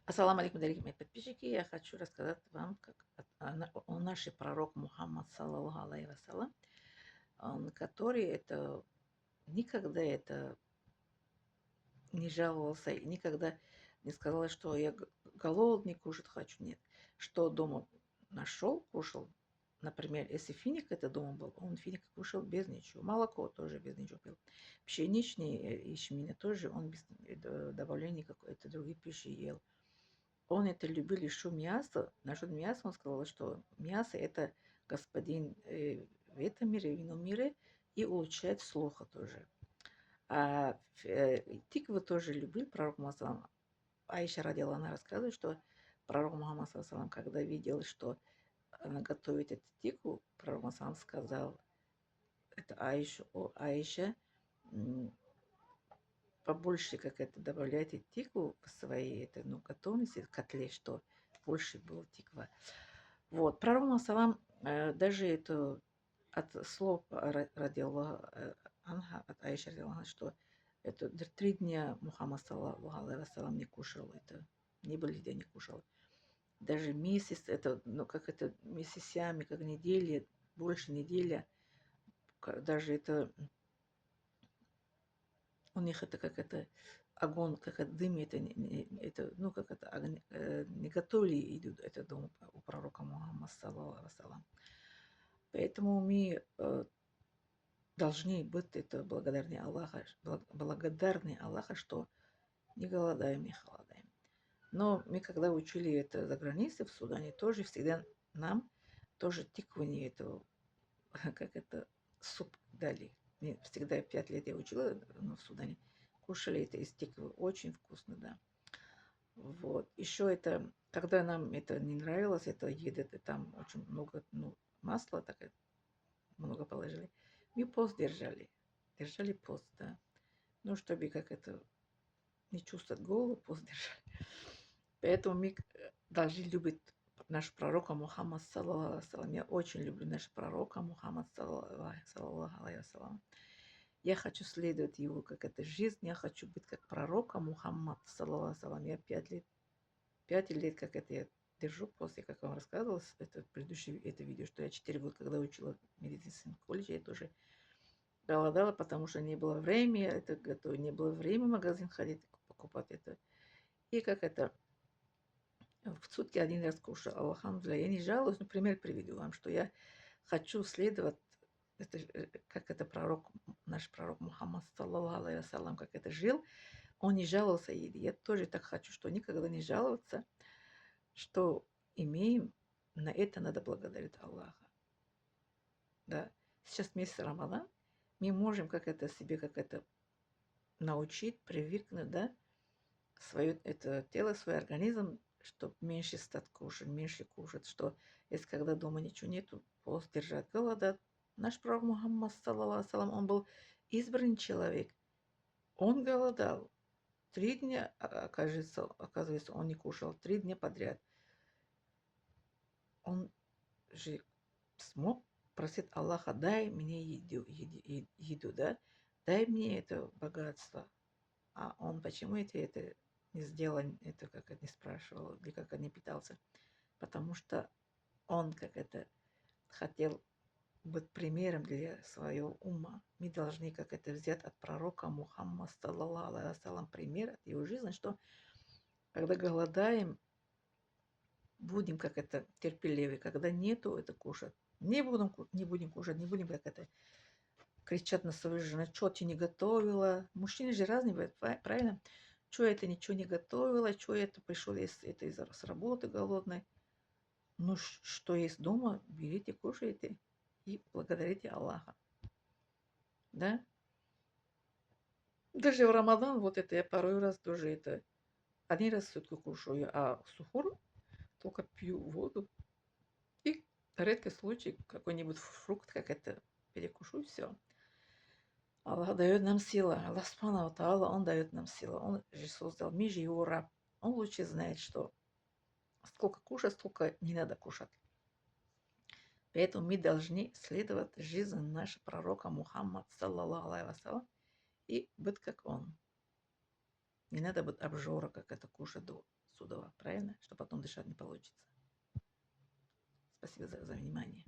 Ассаламу алейкум, дорогие мои подписчики. Я хочу рассказать вам о нашей пророк Мухаммад, саллаллаху алейхи вассалам, который никогда не жаловался, и никогда не сказал, что я голодный, кушать хочу. Нет. Что дома нашел, кушал. Например, если финик это дома был, он финик кушал без ничего. Молоко тоже без ничего пил. Пшеничный ячмень тоже он без добавления какой-то другой пищи ел. Он это любил еще мясо. Насчет мяса он сказал, что мясо это господин в этом мире, в ином мире, и улучшает слуха тоже. Тикву тоже любил пророк Мухаммад. Аиша радила, она рассказывает, что пророк Мухаммад, саллаллаху, когда видел, что она готовит эту тикву, пророк Мухаммад сказал, это Аиша, о Аиша, побольше как это добавляйте тикву в своей готовности, котле, что больше было тиква. Вот, пророк Мухаммад, даже это от слов радиаллаху анха, от Аиша радиаллаху, что это 3 дня Мухаммад саллаллаху алейхи вассалам не кушал, это не были день не кушал. Даже месяц, это, ну как это месяцами, как недели, больше неделя, даже это у них это как это огонь, как это дым, это ну как это не готовили идут это дома у пророка Мухаммада саллаллаху алейхи вассалам. Поэтому мы должны быть это благодарны Аллаха, что не голодаем, не холодаем. Но мы, когда учили это за границей, в Судане, тоже всегда нам тоже тикву не это, как это, суп дали. Мне всегда 5 лет я учила в Судане. Кушали это из тиквы. Очень вкусно, да. Вот. Еще это, когда нам это не нравилось, это еда, там очень много масла, так много положили. Мы пост держали. Держали пост, да. Ну, чтобы как это не чувствовать голод, пост держали. Поэтому мы должны любить наш пророка Мухаммад, саллаллаху алейхи вассалам. Я очень люблю нашего пророка Мухаммад, саллаллаху алейхи вассалам. Я хочу следовать его, как это жизнь. Я хочу быть как пророка Мухаммад, саллаллаху алейхи вассалам. Я 5 лет, как это я держу после, как я вам рассказывала, это предыдущее это видео, что я 4 года, когда учила в медицинском колледже, я тоже голодала, потому что не было времени это готовить, не было времени в магазин ходить, покупать это. И как это, в сутки 1 раз кушаю, алхамдулилля. Я не жалуюсь, но пример приведу вам, что я хочу следовать, как это наш пророк Мухаммад, саллаллаху алейхи вассалам, как это жил. Он не жаловался еде. Я тоже так хочу, что никогда не жаловаться, что имеем, на это надо благодарить Аллаха. Да. Сейчас месяц Рамадан, мы можем как это себе, как это научить, привыкнуть, да, свое это тело, свой организм, чтобы меньше стать кушать, меньше кушать, что если когда дома ничего нету, пост держать, голодать. Наш пророк Мухаммад, саллаллаху алейхи вассалам, он был избранный человек. Он голодал. 3 дня, оказывается, он не кушал. 3 дня подряд. Он же смог просить Аллаха, дай мне еду, да? Дай мне это богатство. А он почему это не сделал, это как это не спрашивал, или как не питался? Потому что он как это хотел быть примером для своего ума. Мы должны как это взять от пророка Мухаммада, саллаллаху алейхи вассалам, пример от его жизни, что когда голодаем, будем как это терпеливы, когда нету это кушать. Не будем кушать, не будем как это кричат на свою жену, что ты не готовила. Мужчины же разные бывают, правильно? Что это ничего не готовила, что это пришел с работы голодной. Ну, что есть дома, берите, кушайте и благодарите Аллаха. Да? Даже в Рамадан, вот это я порой раз тоже это 1 раз в сутки кушаю, а сухур только пью воду. И редкий случай какой-нибудь фрукт, как это перекушу, все. Аллах дает нам силу. Аллах Субхану ва Тааля, Он дает нам силу. Он же создал, мы же его раб. Он лучше знает, что сколько кушать, столько не надо кушать. Поэтому мы должны следовать жизни нашего пророка Мухаммад, саллаллаху алейхи вассалам, и быть как он. Не надо быть обжора, как это кушать до судова. правильно? Что потом дышать не получится. Спасибо за внимание.